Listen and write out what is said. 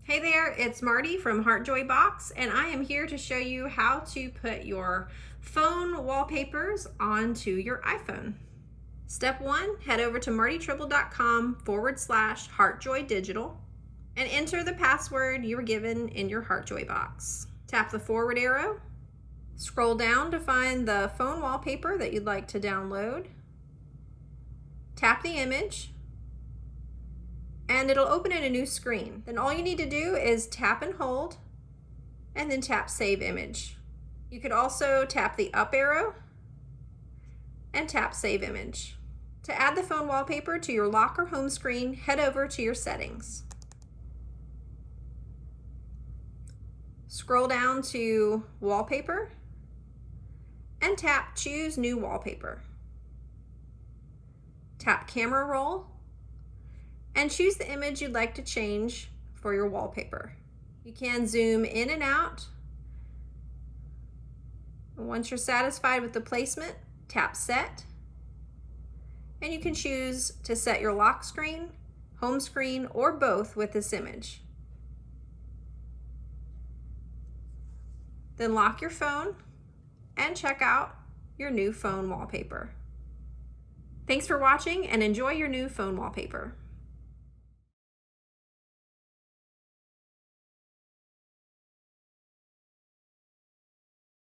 Hey there, it's Marty from Heartjoy Box, and I am here to show you how to put your phone wallpapers onto your iPhone. Step 1, head over to martytribble.com/heartjoydigital and enter the password you were given in your Heartjoy box. Tap the forward arrow, scroll down to find the phone wallpaper that you'd like to download. Tap the image, and it'll open in a new screen. Then all you need to do is tap and hold, and then tap Save Image. You could also tap the up arrow and tap Save Image. To add the phone wallpaper to your lock or home screen, head over to your settings. Scroll down to Wallpaper and tap Choose New Wallpaper. Tap Camera Roll and choose the image you'd like to change for your wallpaper. You can zoom in and out. Once you're satisfied with the placement, tap Set, and you can choose to set your lock screen, home screen, or both with this image. Then lock your phone and check out your new phone wallpaper. Thanks for watching and enjoy your new phone wallpaper.